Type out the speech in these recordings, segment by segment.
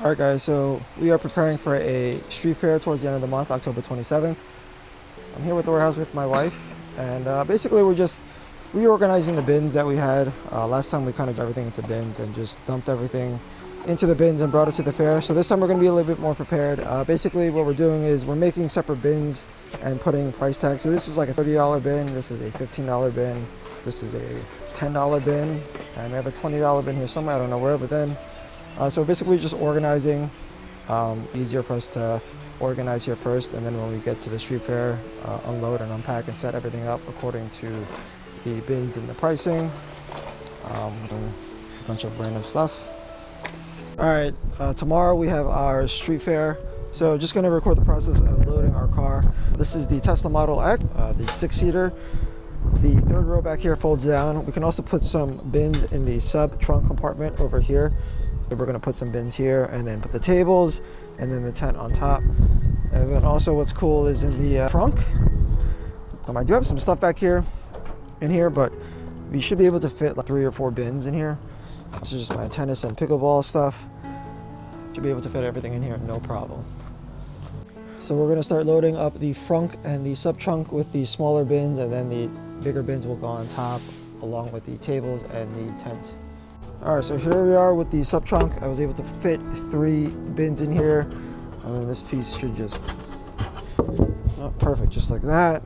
Alright guys, so we are preparing for a street fair towards the end of the month, October 27th. I'm here with the warehouse with my wife, and basically we're just reorganizing the bins that we had. Last time we kind of got everything into bins and just dumped everything into the bins and brought it to the fair. So this time we're going to be a little bit more prepared. Basically what we're doing is we're making separate bins and putting price tags. So this is like a $30 bin, this is a $15 bin, this is a $10 bin, and we have a $20 bin here somewhere, I don't know where, but then so basically just organizing, easier for us to organize here first, and then when we get to the street fair, unload and unpack and set everything up according to the bins and the pricing, a bunch of random stuff. Alright, tomorrow we have our street fair, so just going to record the process of loading our car. This is the Tesla Model X, the 6-seater. The third row back here folds down. We can also put some bins in the sub trunk compartment over here. We're going to put some bins here and then put the tables and then the tent on top. And then also what's cool is in the trunk, I do have some stuff back here in here, but we should be able to fit like 3 or 4 bins in here. This is just my tennis and pickleball stuff. Should be able to fit everything in here, no problem. So we're going to start loading up the frunk and the sub trunk with the smaller bins, and then the bigger bins will go on top along with the tables and the tent. Alright, so here we are with the sub trunk. I was able to fit 3 bins in here, and then this piece should just, perfect, just like that.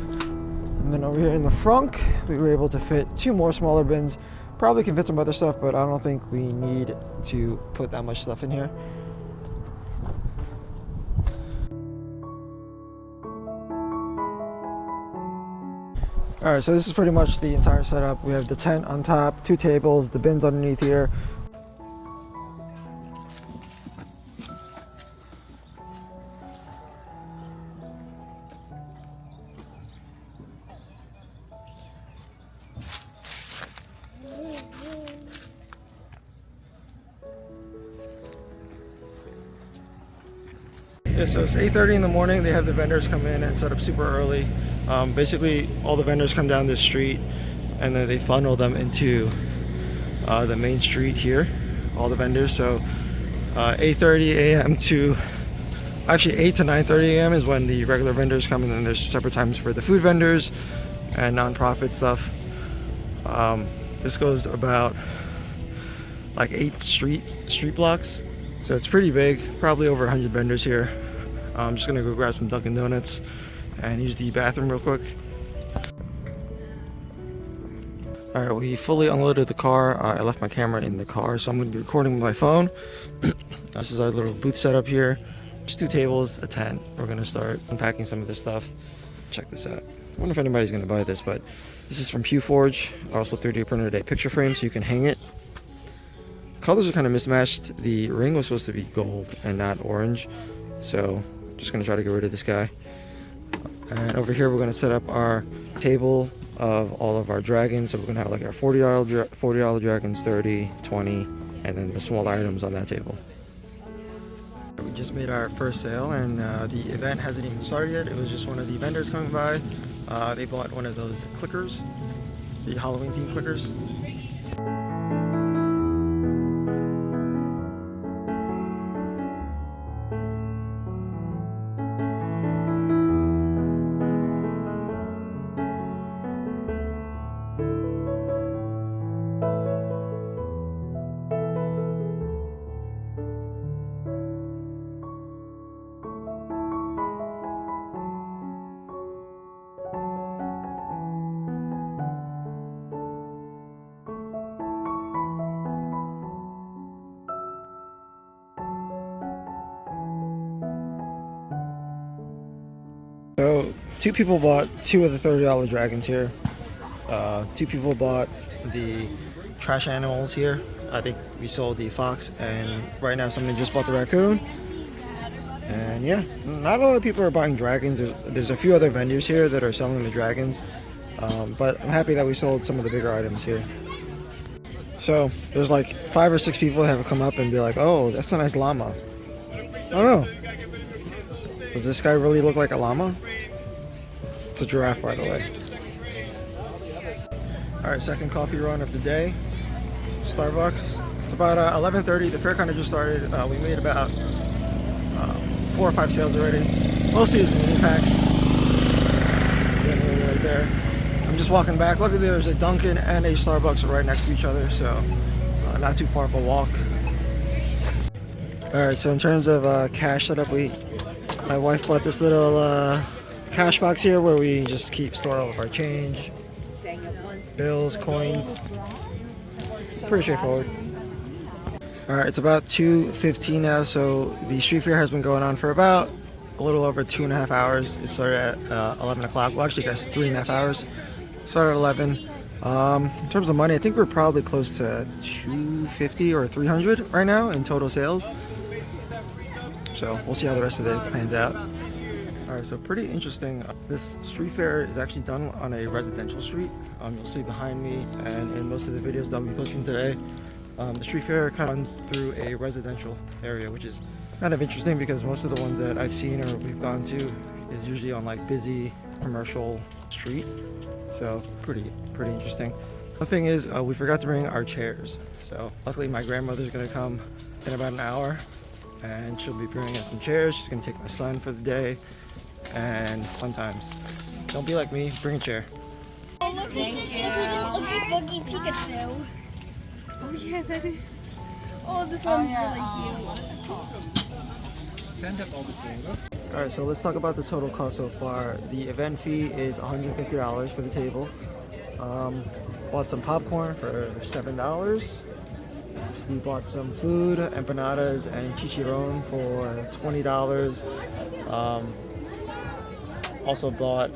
And then over here in the frunk, we were able to fit 2 more smaller bins. Probably can fit some other stuff, but I don't think we need to put that much stuff in here. Alright, so this is pretty much the entire setup. We have the tent on top, 2 tables, the bins underneath here. Yeah, so it's 8:30 in the morning. They have the vendors come in and set up super early. Basically, all the vendors come down this street, and then they funnel them into the main street here, all the vendors. So 8:30 a.m. to, actually 8 to 9:30 a.m. is when the regular vendors come, and then there's separate times for the food vendors and non-profit stuff. This goes about like 8 street blocks, so it's pretty big, probably over 100 vendors here. I'm just gonna go grab some Dunkin' Donuts and use the bathroom real quick. Alright, we fully unloaded the car. I left my camera in the car, so I'm going to be recording with my phone. This is our little booth setup here. Just 2 tables, a tent. We're going to start unpacking some of this stuff. Check this out. I wonder if anybody's going to buy this, but this is from Forge. Also 3D printed a picture frame so you can hang it. Colors are kind of mismatched. The ring was supposed to be gold and not orange, so just going to try to get rid of this guy. And over here we're going to set up our table of all of our dragons. So we're going to have like our $40 dragons, 30, 20, and then the smaller items on that table. We just made our first sale, and the event hasn't even started yet. It was just one of the vendors coming by. They bought one of those clickers, the Halloween themed clickers. So 2 people bought 2 of the $30 dragons here. 2 people bought the trash animals here. I think we sold the fox, and right now somebody just bought the raccoon. And yeah, not a lot of people are buying dragons. There's a few other vendors here that are selling the dragons, but I'm happy that we sold some of the bigger items here. So there's like 5 or 6 people that have come up and be like, oh, that's a nice llama. I don't know. Does this guy really look like a llama? It's a giraffe, by the way. Alright, second coffee run of the day. Starbucks, It's about 11:30. The fair kind of just started. We made about 4 or 5 sales already. Mostly it's mini packs. Right there. I'm just walking back. Luckily there's a Dunkin' and a Starbucks right next to each other, so not too far of a walk. Alright, so in terms of cash setup, my wife bought this little cash box here where we just store all of our change, bills, coins. Pretty straightforward. Alright, it's about 2:15 now, so the street fair has been going on for about a little over 2.5 hours. It started at 11 o'clock. Well, actually, guys, 3.5 hours. Started at 11. In terms of money, I think we're probably close to 250 or 300 right now in total sales. So we'll see how the rest of the day pans out. Alright, so pretty interesting. This street fair is actually done on a residential street. You'll see behind me and in most of the videos that I'll be posting today. The street fair kind of runs through a residential area, which is kind of interesting because most of the ones that I've seen or we've gone to is usually on like busy commercial street. So pretty interesting. One thing is we forgot to bring our chairs. So luckily my grandmother's gonna come in about an hour and she'll be bringing us some chairs. She's gonna take my son for the day and fun times. Don't be like me, bring a chair. Oh, look, look at Boogie Pikachu. Oh yeah, that is. Oh, this one's really cute. Send up all the singles. Alright, so let's talk about the total cost so far. The event fee is $150 for the table. Bought some popcorn for $7. We bought some food, empanadas and chicharron for $20. Also bought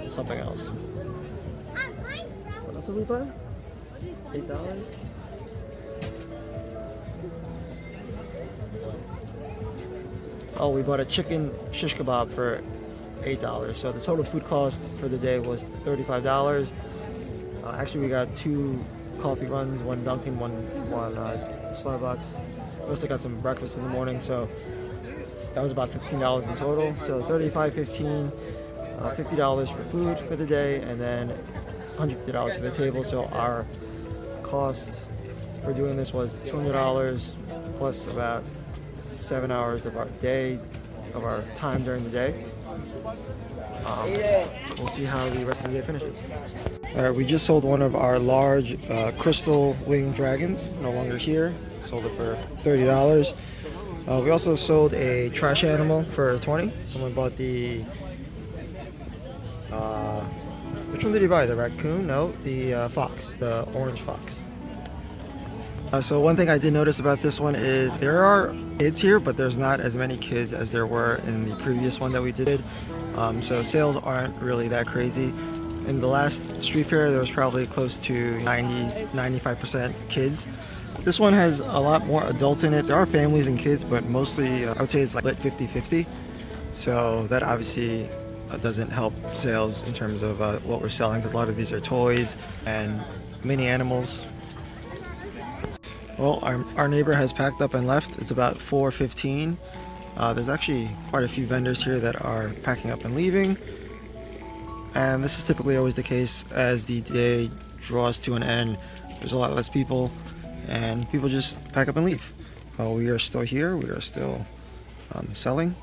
something else. What else did we buy? $8. Oh, we bought a chicken shish kebab for $8. So the total food cost for the day was $35. Actually, we got 2 coffee runs, 1 Dunkin', one Starbucks. We also got some breakfast in the morning, so that was about $15 in total. So $35, $15, $50 for food for the day, and then $150 for the table. So our cost for doing this was $200 plus about 7 hours of our day, of our time during the day. We'll see how the rest of the day finishes. Alright, we just sold one of our large crystal winged dragons, no longer here. Sold it for $30. We also sold a trash animal for $20. Someone bought the which one did he buy? The raccoon? No, the fox, the orange fox. So one thing I did notice about this one is there are kids here, but there's not as many kids as there were in the previous one that we did. So sales aren't really that crazy. In the last street fair, there was probably close to 90-95% kids. This one has a lot more adults in it. There are families and kids, but mostly I would say it's like 50-50. So that obviously doesn't help sales in terms of what we're selling, because a lot of these are toys and mini animals. Well, our neighbor has packed up and left. It's about 4:15. There's actually quite a few vendors here that are packing up and leaving. And this is typically always the case as the day draws to an end. There's a lot less people and people just pack up and leave. We are still here. We are still selling.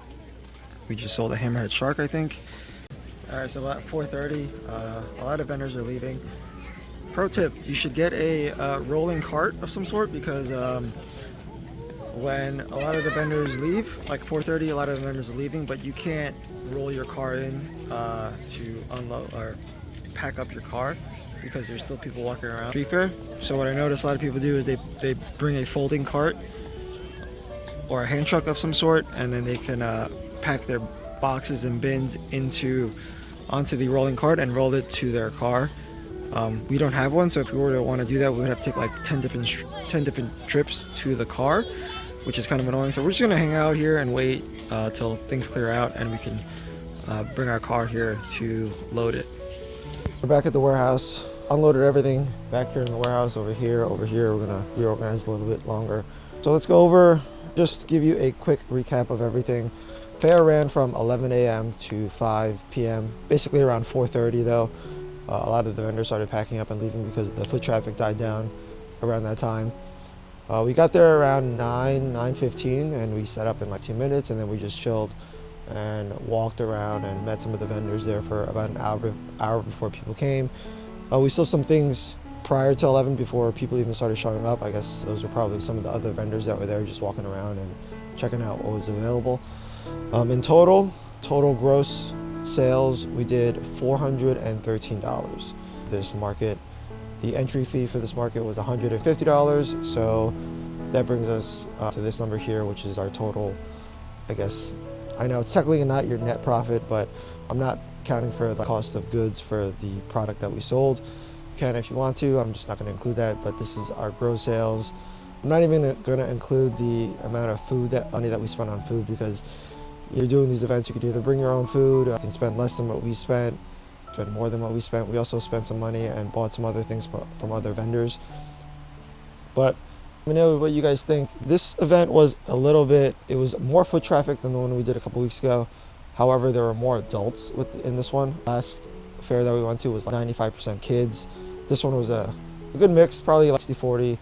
We just sold a hammerhead shark, I think. Alright, so about 4:30, a lot of vendors are leaving. Pro tip, you should get a rolling cart of some sort, because when a lot of the vendors leave, like 4:30, a lot of the vendors are leaving, but you can't roll your car in to unload or pack up your car because there's still people walking around street fair. So what I notice a lot of people do is they bring a folding cart or a hand truck of some sort, and then they can pack their boxes and bins onto the rolling cart and roll it to their car. We don't have one, so if we were to want to do that, we would have to take like 10 different trips to the car, which is kind of annoying. So we're just gonna hang out here and wait till things clear out and we can bring our car here to load it. We're back at the warehouse. Unloaded everything back here in the warehouse. Over here. We're gonna reorganize a little bit longer. So let's go over, just give you a quick recap of everything. Fair ran from 11 a.m. to 5 p.m. Basically around 4:30 though. A lot of the vendors started packing up and leaving because the foot traffic died down. around that time. We got there around 9:15, and we set up in like 2 minutes, and then we just chilled and walked around and met some of the vendors there for about an hour before people came. We saw some things prior to 11 before people even started showing up. I guess those were probably some of the other vendors that were there just walking around and checking out what was available. In total gross sales, we did $413. This market, the entry fee for this market was $150, so that brings us to this number here, which is our total. I guess, I know it's technically not your net profit, but I'm not accounting for the cost of goods for the product that we sold. You can if you want to, I'm just not going to include that, but this is our gross sales. I'm not even going to include the amount of money that we spent on food, because you're doing these events, you could either bring your own food, you can spend less than what we spent, spend more than what we spent. We also spent some money and bought some other things from other vendors. But let me know what you guys think. This event was it was more foot traffic than the one we did a couple weeks ago. However, there were more adults in this one. Last fair that we went to was like 95% kids. This one was a good mix, probably like 60-40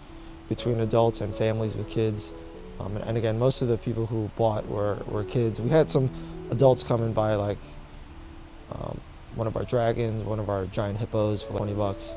between adults and families with kids. And again, most of the people who bought were kids. We had some adults coming by, like one of our dragons, one of our giant hippos for like $20.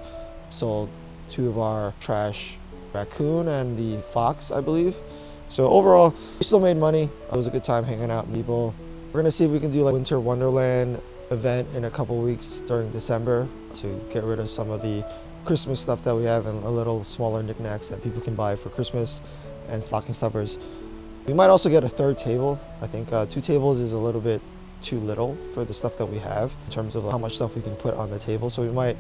Sold 2 of our trash raccoon and the fox, I believe. So overall, we still made money. It was a good time hanging out with people. We're gonna see if we can do like Winter Wonderland event in a couple weeks during December to get rid of some of the Christmas stuff that we have and a little smaller knickknacks that people can buy for Christmas and stocking stuffers. We might also get a 3rd table. I think 2 tables is a little bit too little for the stuff that we have in terms of how much stuff we can put on the table. So we might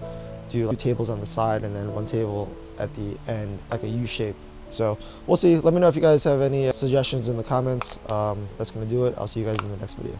do like 2 tables on the side and then 1 table at the end, like a U shape. So we'll see. Let me know if you guys have any suggestions in the comments. That's gonna do it. I'll see you guys in the next video.